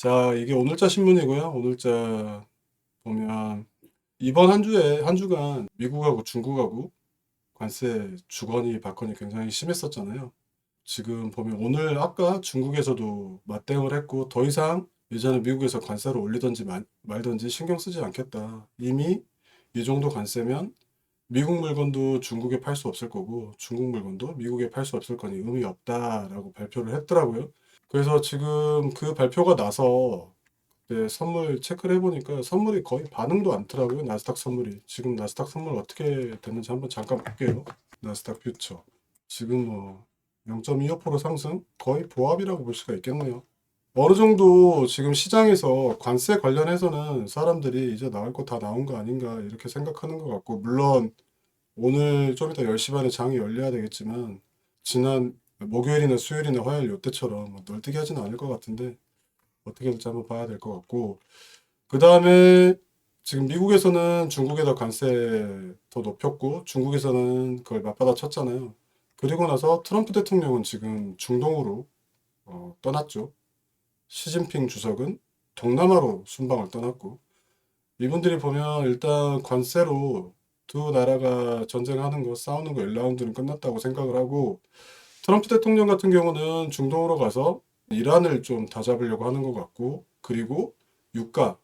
자, 이게 오늘자 신문이고요. 오늘자 보면 이번 한 주간 미국하고 중국하고 관세 주거니 받거니 굉장히 심했었잖아요. 지금 보면 오늘 아까 중국에서도 맞대응을 했고 더 이상 예전에 미국에서 관세를 올리든지 말든지 신경 쓰지 않겠다. 이미 이 정도 관세면 미국 물건도 중국에 팔 수 없을 거고 중국 물건도 미국에 팔 수 없을 거니 의미 없다라고 발표를 했더라고요. 그래서 지금 그 발표가 나서 네, 선물 체크를 해보니까 선물이 거의 반응도 않더라고요. 나스닥 선물이. 지금 나스닥 선물 어떻게 됐는지 한번 잠깐 볼게요. 나스닥 퓨처. 지금 뭐 0.25% 상승? 거의 보합이라고 볼 수가 있겠네요. 어느 정도 지금 시장에서 관세 관련해서는 사람들이 이제 나올 거 다 나온 거 아닌가 이렇게 생각하는 것 같고, 물론 오늘 좀 이따 10시 반에 장이 열려야 되겠지만, 지난 목요일이나 수요일이나 화요일 요때처럼 뭐 널뛰기 하지는 않을 것 같은데, 어떻게 될지 한번 봐야 될 것 같고, 그 다음에 지금 미국에서는 중국에다 관세 더 높였고 중국에서는 그걸 맞받아 쳤잖아요. 그리고 나서 트럼프 대통령은 지금 중동으로 떠났죠. 시진핑 주석은 동남아로 순방을 떠났고, 이분들이 보면 일단 관세로 두 나라가 전쟁하는 거, 싸우는 거 1라운드는 끝났다고 생각을 하고, 트럼프 대통령 같은 경우는 중동으로 가서 이란을 좀 다잡으려고 하는 것 같고, 그리고 유가,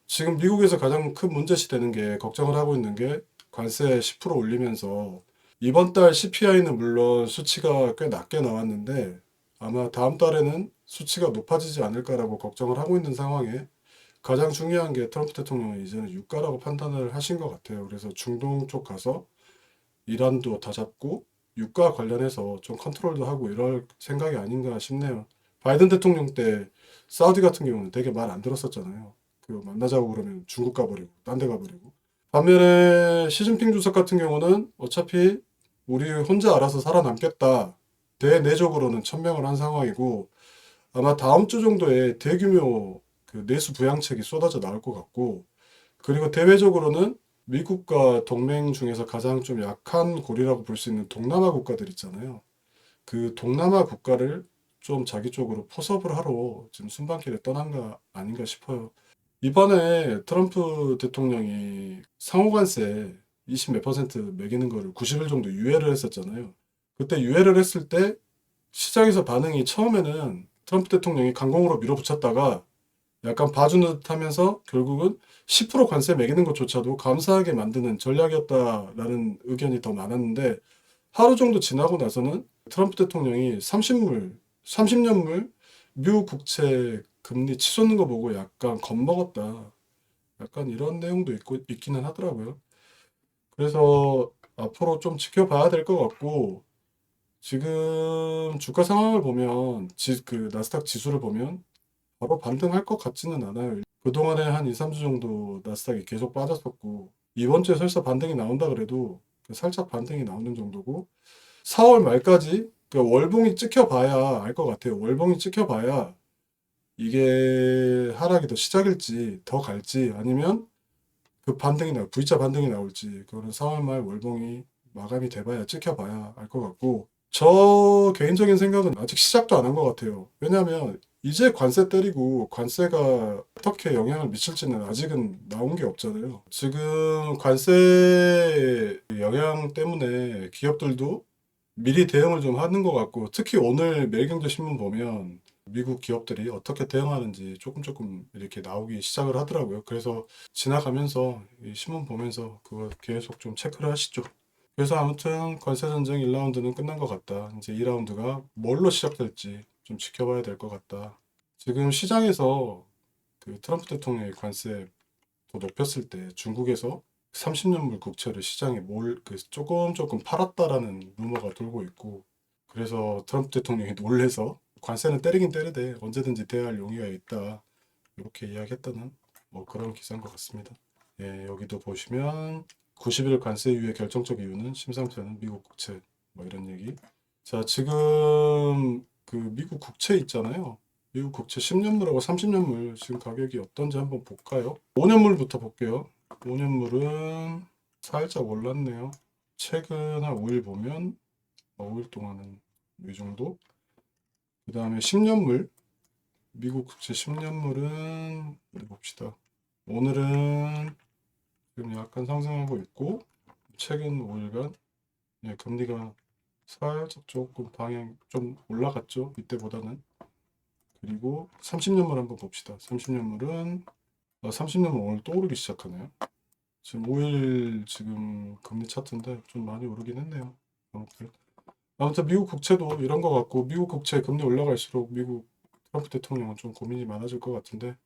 지금 미국에서 가장 큰 문제시 되는 게, 걱정을 하고 있는 게 관세 10% 올리면서 이번 달 CPI는 물론 수치가 꽤 낮게 나왔는데 아마 다음 달에는 수치가 높아지지 않을까라고 걱정을 하고 있는 상황에, 가장 중요한 게 트럼프 대통령은 이제는 유가라고 판단을 하신 것 같아요. 그래서 중동 쪽 가서 이란도 다 잡고 유가 관련해서 좀 컨트롤도 하고 이럴 생각이 아닌가 싶네요. 바이든 대통령 때 사우디 같은 경우는 되게 말 안 들었었잖아요. 그 만나자고 그러면 중국 가버리고 딴 데 가버리고. 반면에 시진핑 주석 같은 경우는 어차피 우리 혼자 알아서 살아남겠다. 대내적으로는 천명을 한 상황이고, 아마 다음 주 정도에 대규모 그 내수 부양책이 쏟아져 나올 것 같고, 그리고 대외적으로는 미국과 동맹 중에서 가장 좀 약한 고리라고 볼 수 있는 동남아 국가들 있잖아요. 그 동남아 국가를 좀 자기 쪽으로 포섭을 하러 지금 순방길에 떠난 거 아닌가 싶어요. 이번에 트럼프 대통령이 상호관세 20 몇 퍼센트 매기는 거를 90일 정도 유예를 했었잖아요. 그때 유예를 했을 때 시장에서 반응이 처음에는 트럼프 대통령이 강공으로 밀어붙였다가 약간 봐주는 듯 하면서 결국은 10% 관세 매기는 것조차도 감사하게 만드는 전략이었다라는 의견이 더 많았는데, 하루 정도 지나고 나서는 트럼프 대통령이 30년물 미국 국채 금리 치솟는 거 보고 약간 겁먹었다. 약간 이런 내용도 있기는 하더라고요. 그래서 앞으로 좀 지켜봐야 될 것 같고, 지금 주가 상황을 보면, 그 나스닥 지수를 보면 바로 반등할 것 같지는 않아요. 그동안에 한 2, 3주 정도 나스닥이 계속 빠졌었고, 이번 주에 설사 반등이 나온다 그래도 그 살짝 반등이 나오는 정도고, 4월 말까지 그 월봉이 찍혀봐야 알 것 같아요. 월봉이 찍혀봐야 이게 하락이 더 시작일지 더 갈지, 아니면 그 V자 반등이 나올지, 그거는 4월 말 월봉이 마감이 돼봐야 찍혀봐야 알 것 같고, 저 개인적인 생각은 아직 시작도 안 한 것 같아요. 왜냐하면 이제 관세 때리고 관세가 어떻게 영향을 미칠지는 아직은 나온 게 없잖아요. 지금 관세 영향 때문에 기업들도 미리 대응을 좀 하는 것 같고, 특히 오늘 매일경제 신문 보면 미국 기업들이 어떻게 대응하는지 조금 조금 이렇게 나오기 시작을 하더라고요. 그래서 지나가면서 이 신문 보면서 그거 계속 좀 체크를 하시죠. 그래서 아무튼 관세 전쟁 1라운드는 끝난 것 같다. 이제 2라운드가 뭘로 시작될지 좀 지켜봐야 될 것 같다. 지금 시장에서 그 트럼프 대통령의 관세 더 높였을 때 중국에서 30년물 국채를 시장에 그 조금 조금 팔았다라는 루머가 돌고 있고, 그래서 트럼프 대통령이 놀래서 관세는 때리긴 때리되 언제든지 대화할 용의가 있다, 이렇게 이야기했다는 뭐 그런 기사인 것 같습니다. 예, 여기도 보시면 90일 관세 유예 결정적 이유는 심상치 않은 미국 국채, 뭐 이런 얘기. 자, 지금 그 미국 국채 있잖아요. 미국 국채 10년물하고 30년물 지금 가격이 어떤지 한번 볼까요? 5년물부터 볼게요. 5년물은 살짝 올랐네요. 최근 한 5일 보면 5일 동안은 이 정도. 그 다음에 10년물. 미국 국채 10년물은 어디 봅시다. 오늘은 지금 약간 상승하고 있고 최근 5일간 금리가 살짝 조금 방향 좀 올라갔죠. 이때보다는. 그리고 30년물 한번 봅시다. 30년물은 30년물 오늘 또 오르기 시작하네요. 지금 5일 지금 금리 차트인데 좀 많이 오르긴 했네요. 아무튼 미국 국채도 이런 거 같고 미국 국채 금리 올라갈수록 미국 트럼프 대통령은 좀 고민이 많아질 것 같은데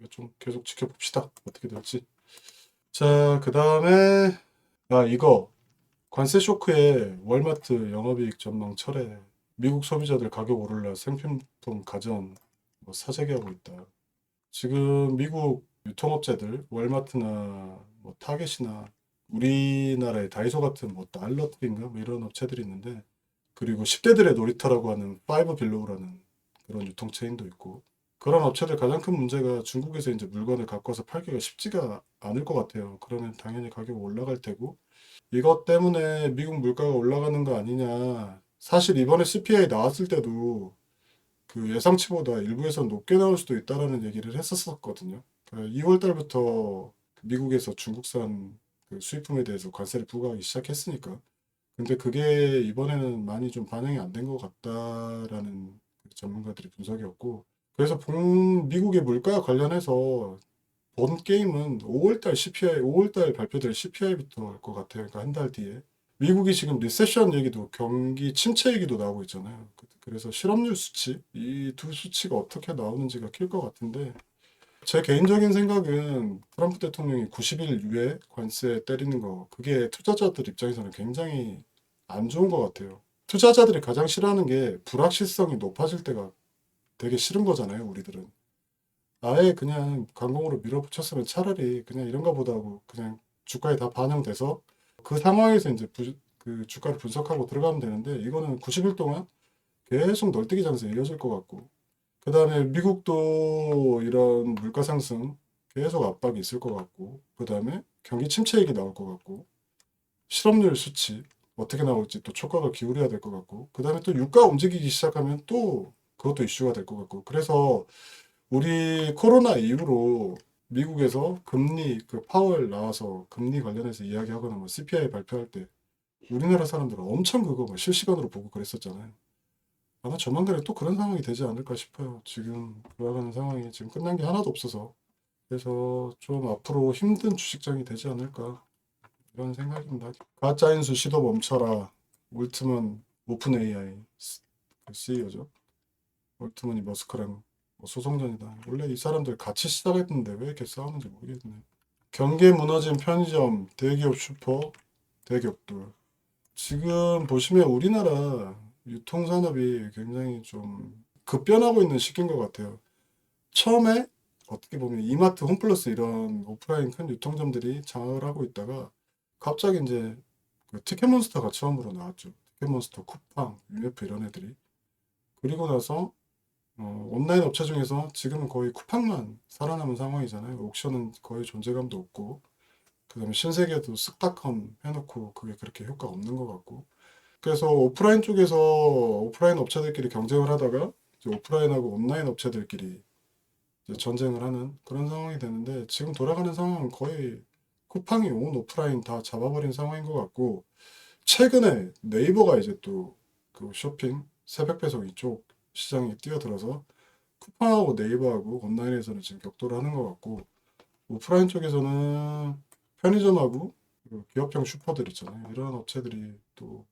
좀 계속 지켜봅시다. 어떻게 될지. 자, 그 다음에 이거 관세 쇼크에 월마트 영업이익 전망 철회. 미국 소비자들 가격 오를라 생필품 가전 사재기하고 있다. 지금 미국 유통업체들 월마트나 뭐 타겟이나 우리나라의 다이소 같은 뭐 달러트리인가 뭐 이런 업체들이 있는데 그리고 10대들의 놀이터라고 하는 파이브 빌로우라는 그런 유통체인도 있고 그런 업체들 가장 큰 문제가 중국에서 이제 물건을 갖고 와서 팔기가 쉽지가 않을 것 같아요. 그러면 당연히 가격이 올라갈 테고 이것 때문에 미국 물가가 올라가는 거 아니냐. 사실 이번에 CPI 나왔을 때도 그 예상치보다 일부에서 높게 나올 수도 있다라는 얘기를 했었거든요. 2월 달부터 미국에서 중국산 그 수입품에 대해서 관세를 부과하기 시작했으니까. 근데 그게 이번에는 많이 좀 반영이 안 된 것 같다라는 그 전문가들의 분석이었고. 그래서 미국의 물가 관련해서 본 게임은 5월달 CPI, 5월달 발표될 CPI부터 할 것 같아요. 그러니까 한 달 뒤에. 미국이 지금 리세션 얘기도 경기 침체 얘기도 나오고 있잖아요. 그래서 실업률 수치, 이 두 수치가 어떻게 나오는지가 클 것 같은데 제 개인적인 생각은 트럼프 대통령이 90일 유예 관세 때리는 거 그게 투자자들 입장에서는 굉장히 안 좋은 것 같아요. 투자자들이 가장 싫어하는 게 불확실성이 높아질 때가 되게 싫은 거잖아요, 우리들은. 아예 그냥 강공으로 밀어붙였으면 차라리 그냥 이런가 보다 하고 그냥 주가에 다 반영돼서 그 상황에서 이제 그 주가를 분석하고 들어가면 되는데 이거는 90일 동안 계속 널뛰기 장세 이어질 것 같고 그 다음에 미국도 이런 물가 상승 계속 압박이 있을 것 같고 그 다음에 경기 침체 얘기 나올 것 같고 실업률 수치 어떻게 나올지 또 촉각을 기울여야 될 것 같고 그 다음에 또 유가 움직이기 시작하면 또 그것도 이슈가 될 것 같고 그래서 우리 코로나 이후로 미국에서 금리 그 파월 나와서 금리 관련해서 이야기하거나 뭐 CPI 발표할 때 우리나라 사람들은 엄청 그거 뭐 실시간으로 보고 그랬었잖아요. 아마 조만간에 또 그런 상황이 되지 않을까 싶어요. 지금 돌아가는 상황이 지금 끝난 게 하나도 없어서. 그래서 좀 앞으로 힘든 주식장이 되지 않을까 이런 생각입니다. 가짜인수 시도 멈춰라. 올트먼 오픈 AI CEO죠. 올트먼이 머스크랑 소송전이다. 원래 이 사람들 같이 시작했는데 왜 이렇게 싸우는지 모르겠네. 경계 무너진 편의점, 대기업 슈퍼, 대기업들. 지금 보시면 우리나라 유통산업이 굉장히 좀 급변하고 있는 시기인 것 같아요. 처음에 어떻게 보면 이마트, 홈플러스 이런 오프라인 큰 유통점들이 장악을 하고 있다가 갑자기 이제 그 티켓몬스터가 처음으로 나왔죠. 티켓몬스터, 쿠팡, UF 이런 애들이. 그리고 나서 온라인 업체 중에서 지금은 거의 쿠팡만 살아남은 상황이잖아요. 옥션은 거의 존재감도 없고 그다음에 신세계도 쓱닷컴 해놓고 그게 그렇게 효과가 없는 것 같고 그래서 오프라인 쪽에서 오프라인 업체들끼리 경쟁을 하다가 이제 오프라인하고 온라인 업체들끼리 이제 전쟁을 하는 그런 상황이 되는데 지금 돌아가는 상황은 거의 쿠팡이 온 오프라인 다 잡아버린 상황인 것 같고 최근에 네이버가 이제 또 그 쇼핑 새벽 배송 이쪽 시장에 뛰어들어서 쿠팡하고 네이버하고 온라인에서는 지금 격돌을 하는 것 같고 오프라인 쪽에서는 편의점하고 그 기업형 슈퍼들 있잖아요. 이런 업체들이 또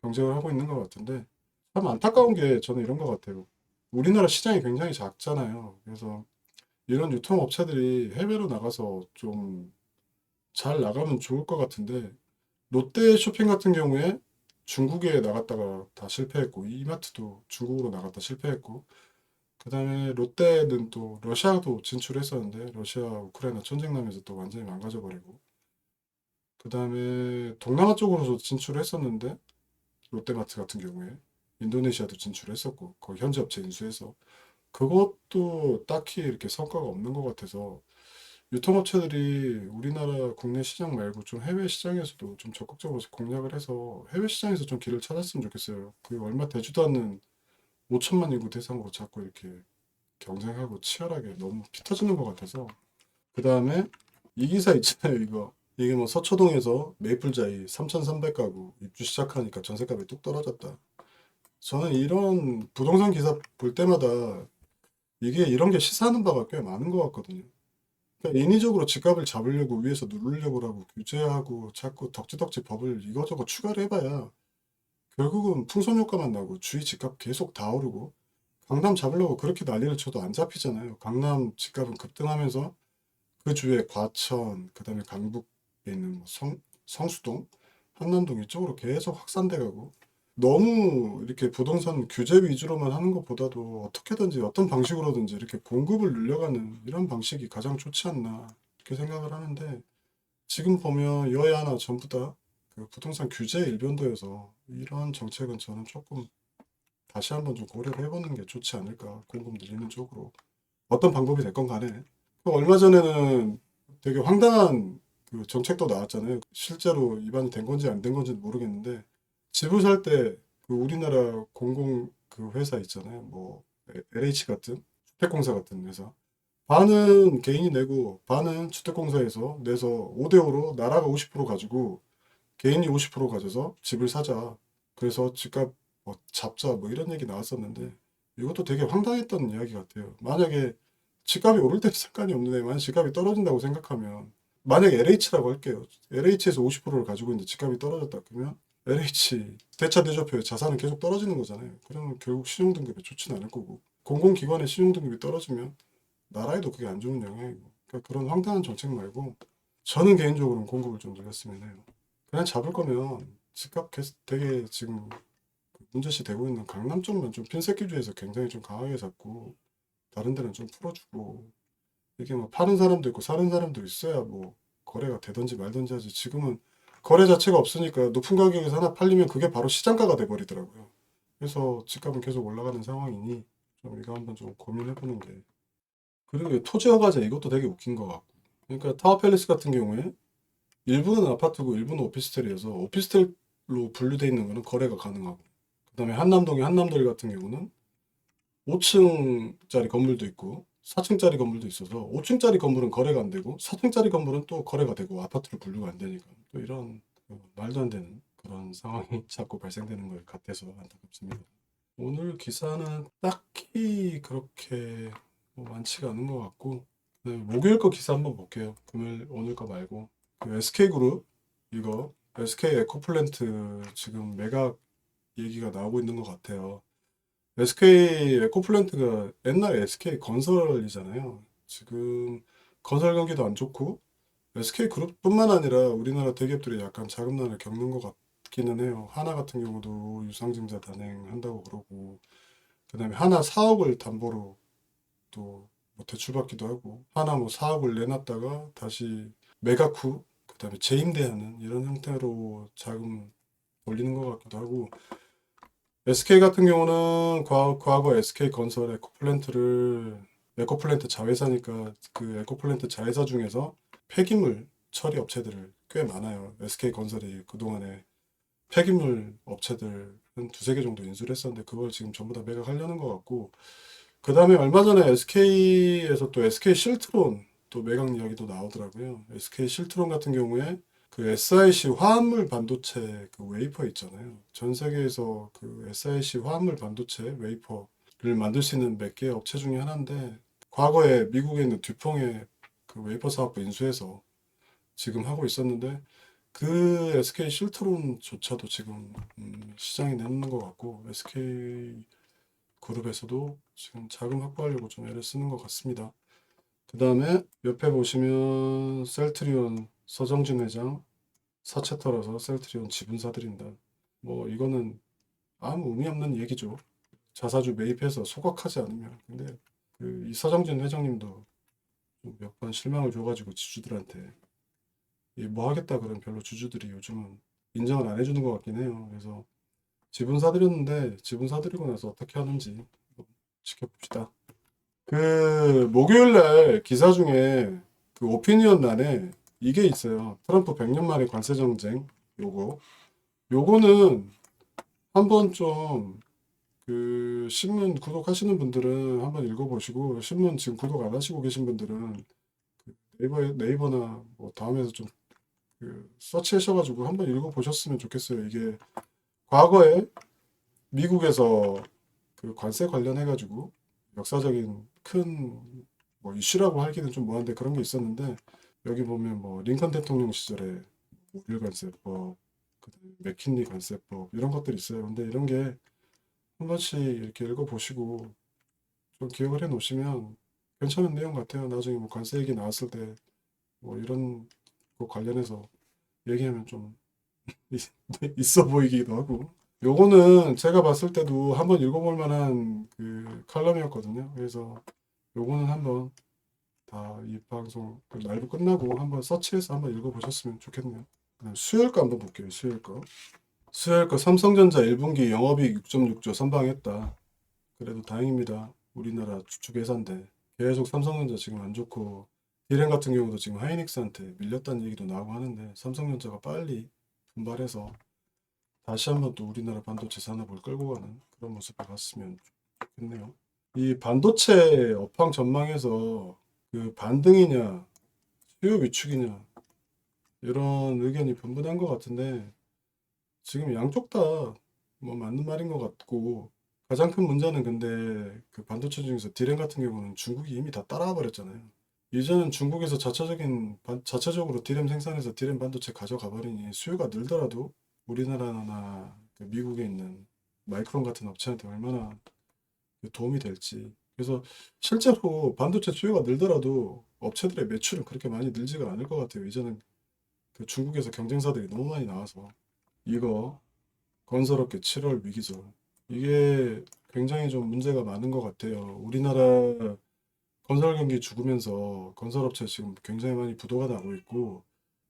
경쟁을 하고 있는 것 같은데 참 안타까운 게 저는 이런 것 같아요. 우리나라 시장이 굉장히 작잖아요. 그래서 이런 유통업체들이 해외로 나가서 좀 잘 나가면 좋을 것 같은데 롯데 쇼핑 같은 경우에 중국에 나갔다가 다 실패했고 이마트도 중국으로 나갔다 실패했고 그 다음에 롯데는 또 러시아도 진출했었는데 러시아 우크라이나 전쟁 나면서 또 완전히 망가져 버리고 그 다음에 동남아 쪽으로도 진출했었는데 롯데마트 같은 경우에 인도네시아도 진출했었고 거기 현지 업체 인수해서 그것도 딱히 이렇게 성과가 없는 것 같아서 유통업체들이 우리나라 국내 시장 말고 좀 해외 시장에서도 좀 적극적으로 공략을 해서 해외 시장에서 좀 길을 찾았으면 좋겠어요. 그 얼마 되지도 않는 5천만 인구 대상으로 자꾸 이렇게 경쟁하고 치열하게 너무 피 터지는 것 같아서. 그 다음에 이 기사 있잖아요, 이거. 이게 뭐 서초동에서 메이플자이 3,300가구 입주 시작하니까 전세값이 뚝 떨어졌다. 저는 이런 부동산 기사 볼 때마다 이게 이런 게 시사하는 바가 꽤 많은 것 같거든요. 그러니까 인위적으로 집값을 잡으려고 위에서 누르려고 하고 규제하고 자꾸 덕지덕지 법을 이거저거 추가를 해봐야 결국은 풍선효과만 나고 주위 집값 계속 다 오르고 강남 잡으려고 그렇게 난리를 쳐도 안 잡히잖아요. 강남 집값은 급등하면서 그 주위에 과천, 그다음에 강북에 있는 뭐 성수동, 한남동 이쪽으로 계속 확산돼 가고 너무 이렇게 부동산 규제 위주로만 하는 것보다도 어떻게든지 어떤 방식으로든지 이렇게 공급을 늘려가는 이런 방식이 가장 좋지 않나 이렇게 생각을 하는데 지금 보면 여야나 전부 다 그 부동산 규제 일변도여서 이런 정책은 저는 조금 다시 한번 좀 고려를 해보는 게 좋지 않을까 공급 늘리는 쪽으로 어떤 방법이 됐건 간에 그 얼마 전에는 되게 황당한 그 정책도 나왔잖아요. 실제로 입안이 된 건지 안 된 건지는 모르겠는데 집을 살 때 그 우리나라 공공 그 회사 있잖아요. 뭐 LH 같은 주택공사 같은 회사 반은 개인이 내고 반은 주택공사에서 내서 5대5로 나라가 50% 가지고 개인이 50% 가져서 집을 사자. 그래서 집값 뭐 잡자 뭐 이런 얘기 나왔었는데 이것도 되게 황당했던 이야기 같아요. 만약에 집값이 오를 때는 상관이 없는데 만약 집값이 떨어진다고 생각하면 만약에 LH라고 할게요. LH에서 50%를 가지고 있는데 집값이 떨어졌다 그러면 LH 대차대조표의 자산은 계속 떨어지는 거잖아요. 그러면 결국 신용등급이 좋지는 않을 거고 공공기관의 신용등급이 떨어지면 나라에도 그게 안 좋은 영향이고 그러니까 그런 황당한 정책 말고 저는 개인적으로는 공급을 좀 늘렸으면 해요. 그냥 잡을 거면 집값 계속 되게 지금 문제시 되고 있는 강남 쪽만 좀 핀셋기주에서 굉장히 좀 강하게 잡고 다른 데는 좀 풀어주고 이게 뭐 파는 사람도 있고 사는 사람도 있어야 뭐 거래가 되든지 말든지 하지 지금은 거래 자체가 없으니까 높은 가격에서 하나 팔리면 그게 바로 시장가가 돼버리더라고요. 그래서 집값은 계속 올라가는 상황이니 좀 이거 한번 좀 고민해보는 게 그리고 이 토지 허가제 이것도 되게 웃긴 것 같고 그러니까 타워팰리스 같은 경우에 일부는 아파트고 일부는 오피스텔이어서 오피스텔로 분류되어 있는 거는 거래가 가능하고 그다음에 한남동의 한남동 같은 경우는 5층짜리 건물도 있고 4층짜리 건물도 있어서 5층짜리 건물은 거래가 안 되고 4층짜리 건물은 또 거래가 되고 아파트로 분류가 안 되니까 또 이런 말도 안 되는 그런 상황이 자꾸 발생되는 것 같아서 안타깝습니다. 오늘 기사는 딱히 그렇게 뭐 많지가 않은 것 같고 네, 목요일 거 기사 한번 볼게요. 금요일 오늘 거 말고 그 SK그룹 이거 SK 에코플랜트 지금 매각 얘기가 나오고 있는 것 같아요. SK 에코플랜트가 옛날 SK 건설이잖아요. 지금 건설 경기도 안 좋고 SK 그룹뿐만 아니라 우리나라 대기업들이 약간 자금난을 겪는 것 같기는 해요. 하나 같은 경우도 유상증자 단행한다고 그러고 그다음에 하나 사업을 담보로 또 뭐 대출받기도 하고 하나 뭐 사업을 내놨다가 다시 매각 후 그다음에 재임대하는 이런 형태로 자금 올리는 것 같기도 하고 SK 같은 경우는 과거 SK 건설 에코플랜트 자회사니까 그 에코플랜트 자회사 중에서 폐기물 처리 업체들을 꽤 많아요. SK 건설이 그동안에 폐기물 업체들 한 두세 개 정도 인수를 했었는데 그걸 지금 전부 다 매각하려는 것 같고 그 다음에 얼마 전에 SK에서 또 SK 실트론 또 매각 이야기도 나오더라고요. SK 실트론 같은 경우에 그 SiC 화합물 반도체 그 웨이퍼 있잖아요. 전 세계에서 그 SiC 화합물 반도체 웨이퍼를 만들 수 있는 몇 개의 업체 중에 하나인데 과거에 미국에 있는 듀퐁의 그 웨이퍼 사업부 인수해서 지금 하고 있었는데 그 SK 실트론조차도 지금 시장에 내놓는 것 같고 SK 그룹에서도 지금 자금 확보하려고 좀 애를 쓰는 것 같습니다. 그 다음에 옆에 보시면 셀트리온 서정진 회장 사채 털어서 셀트리온 지분 사들인다. 뭐 이거는 아무 의미 없는 얘기죠. 자사주 매입해서 소각하지 않으면. 근데 그 이 서정진 회장님도 몇 번 실망을 줘가지고 지주들한테 이 뭐 하겠다 그러면 별로 주주들이 요즘은 인정을 안 해주는 것 같긴 해요. 그래서 지분 사들였는데 지분 사들이고 나서 어떻게 하는지 지켜봅시다. 그 목요일 날 기사 중에 그 오피니언欄에 이게 있어요. 트럼프 100년 만에 관세 정쟁 요거는 한번 좀 그 신문 구독하시는 분들은 한번 읽어보시고 신문 지금 구독 안 하시고 계신 분들은 그 네이버나 뭐 다음에서 좀 그 서치하셔가지고 한번 읽어보셨으면 좋겠어요. 이게 과거에 미국에서 그 관세 관련해가지고 역사적인 큰 뭐 이슈라고 하기는 좀 뭐한데 그런 게 있었는데 여기 보면 뭐 링컨 대통령 시절에 우일 관세법, 그다음에 맥킨리 관세법 이런 것들이 있어요. 근데 이런 게 한 번씩 이렇게 읽어보시고 좀 기억을 해 놓으시면 괜찮은 내용 같아요. 나중에 뭐 관세 얘기 나왔을 때 뭐 이런 거 관련해서 얘기하면 좀 있어 보이기도 하고. 요거는 제가 봤을 때도 한번 읽어볼 만한 그 칼럼이었거든요. 그래서 요거는 한번 다 이 방송 그 라이브 끝나고 한번 서치해서 한번 읽어보셨으면 좋겠네요. 그다음 수요일 거 한번 볼게요. 수요일 거. 수요일 거 삼성전자 1분기 영업이익 6.6조 선방했다. 그래도 다행입니다. 우리나라 주축 회사인데 계속 삼성전자 지금 안 좋고 디램 같은 경우도 지금 하이닉스한테 밀렸다는 얘기도 나오고 하는데 삼성전자가 빨리 분발해서 다시 한번 또 우리나라 반도체 산업을 끌고 가는 그런 모습을 봤으면 좋겠네요. 이 반도체 업황 전망에서 그 반등이냐 수요 위축이냐 이런 의견이 분분한 것 같은데 지금 양쪽 다 뭐 맞는 말인 것 같고 가장 큰 문제는 근데 그 반도체 중에서 디램 같은 경우는 중국이 이미 다 따라와 버렸잖아요. 이제는 중국에서 자체적으로 디램 생산해서 디램 반도체 가져가 버리니 수요가 늘더라도 우리나라나 그 미국에 있는 마이크론 같은 업체한테 얼마나 도움이 될지. 그래서 실제로 반도체 수요가 늘더라도 업체들의 매출은 그렇게 많이 늘지가 않을 것 같아요. 이제는 그 중국에서 경쟁사들이 너무 많이 나와서 이거 건설업계 7월 위기설 이게 굉장히 좀 문제가 많은 것 같아요. 우리나라 건설 경기 죽으면서 건설업체 지금 굉장히 많이 부도가 나고 있고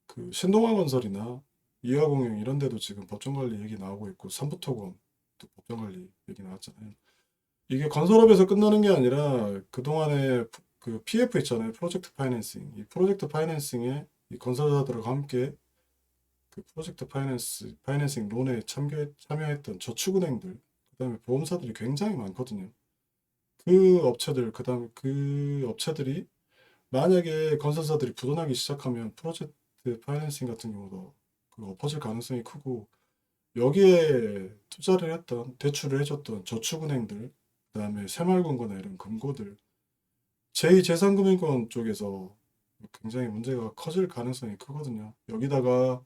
그 신동아 건설이나 이화공영 이런 데도 지금 법정 관리 얘기 나오고 있고 삼부토건 또 법정 관리 얘기 나왔잖아요. 이게 건설업에서 끝나는 게 아니라 그동안에 그 PF 있잖아요. 프로젝트 파이낸싱. 이 프로젝트 파이낸싱에 이 건설사들과 함께 그 프로젝트 파이낸싱 론에 참여했던 저축은행들, 그다음에 보험사들이 굉장히 많거든요. 그다음에 그 업체들이 만약에 건설사들이 부도나기 시작하면 프로젝트 파이낸싱 같은 경우도 그 엎어질 가능성이 크고 여기에 투자를 했던 대출을 해줬던 저축은행들, 그다음에 새마을금고나 이런 금고들, 제2제3금융권 쪽에서 굉장히 문제가 커질 가능성이 크거든요. 여기다가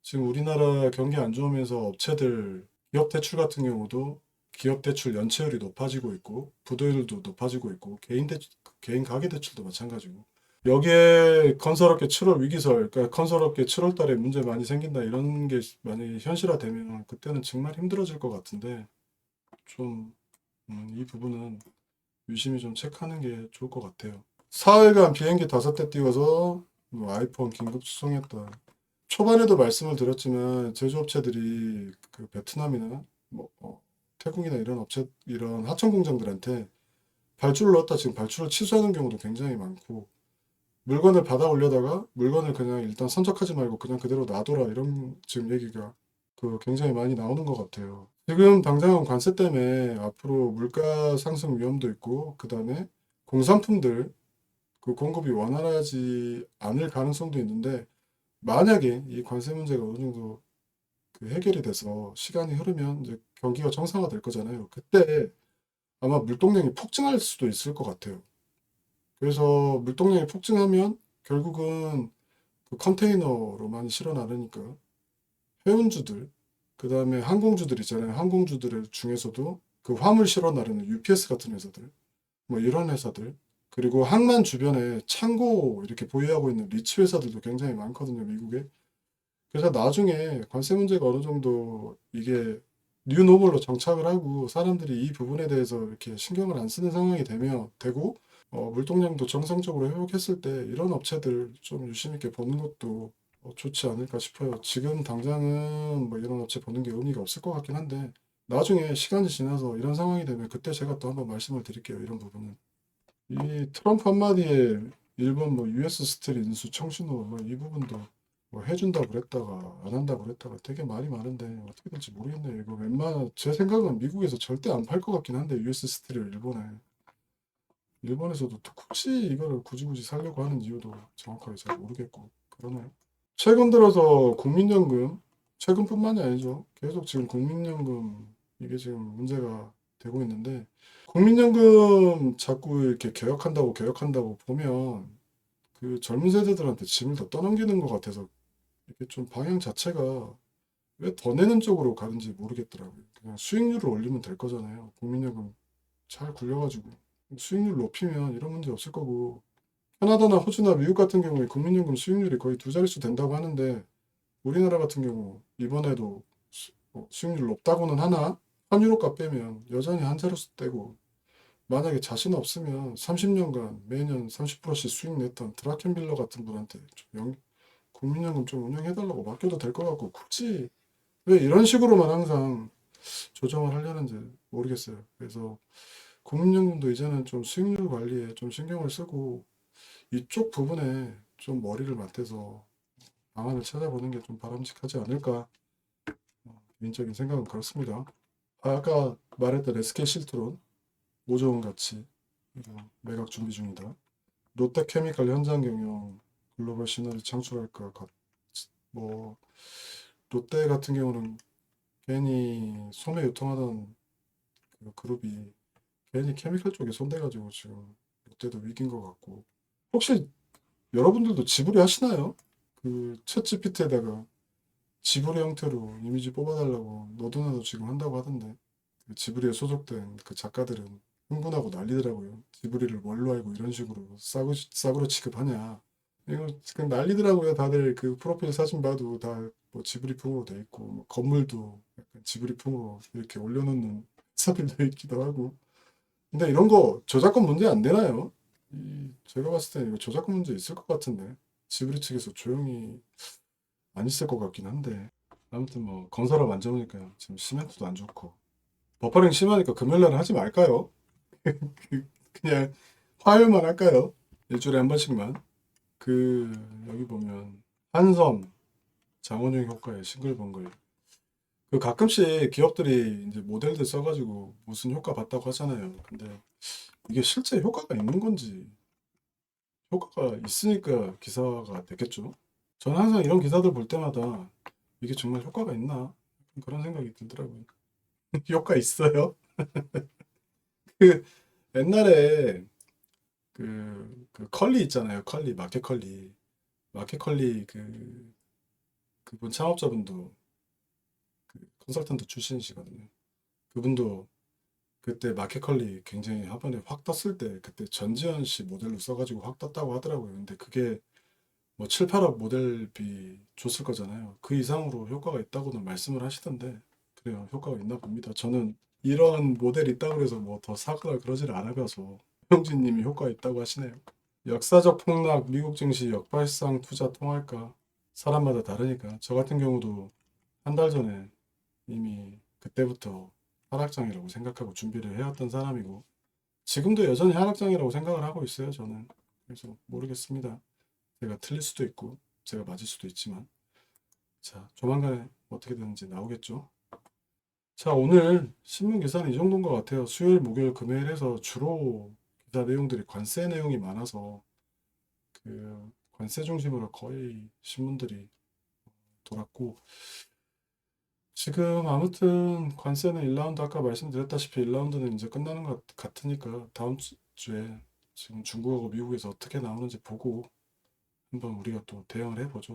지금 우리나라 경기 안 좋으면서 업체들 기업 대출 같은 경우도 기업 대출 연체율이 높아지고 있고 부도율도 높아지고 있고 개인 가계 대출도 마찬가지고 여기에 건설업계 7월 위기설 그러니까 건설업계 7월 달에 문제 많이 생긴다 이런 게 많이 현실화되면 그때는 정말 힘들어질 것 같은데 좀 이 부분은 유심히 좀 체크하는 게 좋을 것 같아요. 4일간 비행기 5대 띄워서 뭐 아이폰 긴급 수송했다. 초반에도 말씀을 드렸지만 제조업체들이 그 베트남이나 뭐 태국이나 이런 하청 공장들한테 발주를 넣었다 지금 발주를 취소하는 경우도 굉장히 많고 물건을 받아 올려다가 물건을 그냥 일단 선적하지 말고 그냥 그대로 놔둬라 이런 지금 얘기가 그 굉장히 많이 나오는 것 같아요. 지금 당장은 관세 때문에 앞으로 물가 상승 위험도 있고 그다음에 공산품들 그 공급이 원활하지 않을 가능성도 있는데 만약에 이 관세 문제가 어느 정도 그 해결이 돼서 시간이 흐르면 이제 경기가 정상화될 거잖아요. 그때 아마 물동량이 폭증할 수도 있을 것 같아요. 그래서 물동량이 폭증하면 결국은 그 컨테이너로 많이 실어 나르니까 해운주들, 그 다음에 항공주들 있잖아요. 항공주들 중에서도 그 화물 실어 나르는 UPS 같은 회사들, 뭐 이런 회사들, 그리고 항만 주변에 창고 이렇게 보유하고 있는 리츠 회사들도 굉장히 많거든요, 미국에. 그래서 나중에 관세 문제가 어느 정도 이게 뉴노멀로 정착을 하고 사람들이 이 부분에 대해서 이렇게 신경을 안 쓰는 상황이 되고 물동량도 정상적으로 회복했을 때 이런 업체들 좀 유심 있게 보는 것도 좋지 않을까 싶어요. 지금 당장은 뭐 이런 업체 보는 게 의미가 없을 것 같긴 한데 나중에 시간이 지나서 이런 상황이 되면 그때 제가 또 한번 말씀을 드릴게요. 이런 부분은. 이 트럼프 한마디에 일본 뭐 US 스틸 인수 청신호 뭐이 부분도 뭐 해준다고 그랬다가 안 한다고 그랬다가 되게 말이 많은데 어떻게 될지 모르겠네요. 이거 웬만한 제 생각은 미국에서 절대 안 팔 것 같긴 한데 US 스틸을 일본에서도 또 굳이 이거를 굳이 살려고 하는 이유도 정확하게 잘 모르겠고 그러네요. 최근 들어서 국민연금 최근뿐만이 아니죠. 계속 지금 국민연금 이게 지금 문제가 되고 있는데 국민연금 자꾸 이렇게 개혁한다고 보면 그 젊은 세대들한테 짐을 더 떠넘기는 것 같아서 이게 좀 방향 자체가 왜 더 내는 쪽으로 가는지 모르겠더라고요. 그냥 수익률을 올리면 될 거잖아요. 국민연금 잘 굴려가지고 수익률 높이면 이런 문제 없을 거고 캐나다나 호주나 미국 같은 경우에 국민연금 수익률이 거의 두 자릿수 된다고 하는데 우리나라 같은 경우 이번에도 수익률 높다고는 하나 환율호가 빼면 여전히 한 자릿수 떼고 만약에 자신 없으면 30년간 매년 30%씩 수익 냈던 드라켄빌러 같은 분한테 국민연금 좀 운영해달라고 맡겨도 될 것 같고 굳이 왜 이런 식으로만 항상 조정을 하려는지 모르겠어요. 그래서 국민연금도 이제는 좀 수익률 관리에 좀 신경을 쓰고 이쪽 부분에 좀 머리를 맞대서 방안을 찾아보는 게 좀 바람직하지 않을까 개인적인 생각은 그렇습니다. 아까 말했던 SK 실트론 5조 원 가치 이거 매각 준비 중이다. 롯데케미칼 현장 경영 글로벌 시너지 창출할까 뭐 롯데 같은 경우는 괜히 소매 유통하던 그 그룹이 괜히 케미칼 쪽에 손대가지고 지금 롯데도 위기인 것 같고 혹시 여러분들도 지브리 하시나요? 그 챗GPT에다가 지브리 형태로 이미지 뽑아달라고 너도나도 지금 한다고 하던데 그 지브리에 소속된 그 작가들은 흥분하고 난리더라고요. 지브리를 뭘로 알고 이런 식으로 싸구려 취급하냐. 이거 지금 난리더라고요. 다들 그 프로필 사진 봐도 다 뭐 지브리풍으로 돼 있고 뭐 건물도 약간 지브리풍으로 이렇게 올려놓는 사람도 있기도 하고. 근데 이런 거 저작권 문제 안 되나요? 제가 봤을 때는 이거 저작권 문제 있을 것 같은데 지브리 측에서 조용히 안 있을 것 같긴 한데 아무튼 뭐 건설업 안 좋으니까 지금 시멘트도 안 좋고 버퍼링 심하니까 금요일날 하지 말까요? 그냥 화요일만 할까요? 일주일에 한 번씩만 그 여기 보면 한섬 장원영 효과의 싱글벙글 그 가끔씩 기업들이 이제 모델들 써가지고 무슨 효과 봤다고 하잖아요. 근데 이게 실제 효과가 있는 건지 효과가 있으니까 기사가 됐겠죠. 저는 항상 이런 기사들 볼 때마다 이게 정말 효과가 있나 그런 생각이 들더라고요. 효과 있어요? 그 옛날에 그 컬리 있잖아요. 컬리 마켓 컬리 마켓 컬리 그분 창업자분도 그 컨설턴트 출신이시거든요. 그분도 그때 마켓컬리 굉장히 하반에 확 떴을 때 그때 전지현 씨 모델로 써가지고 확 떴다고 하더라고요. 근데 그게 뭐 7, 8억 모델비 줬을 거잖아요. 그 이상으로 효과가 있다고는 말씀을 하시던데 그래요. 효과가 있나 봅니다. 저는 이런 모델이 있다고 해서 뭐 더 사거나 그러지를 않아가서 형진 님이 효과 있다고 하시네요. 역사적 폭락, 미국 증시 역발상 투자 통할까? 사람마다 다르니까. 저 같은 경우도 한 달 전에 이미 그때부터 하락장이라고 생각하고 준비를 해왔던 사람이고 지금도 여전히 하락장이라고 생각을 하고 있어요. 저는. 그래서 모르겠습니다. 제가 틀릴 수도 있고 제가 맞을 수도 있지만 자 조만간에 어떻게 되는지 나오겠죠. 자 오늘 신문 기사는 이 정도인 것 같아요. 수요일, 목요일, 금요일에서 주로 기사 내용들이 관세 내용이 많아서 그 관세 중심으로 거의 신문들이 돌았고 지금 아무튼 관세는 1라운드 아까 말씀드렸다시피 1라운드는 이제 끝나는 것 같으니까 다음 주에 지금 중국하고 미국에서 어떻게 나오는지 보고 한번 우리가 또 대응을 해보죠.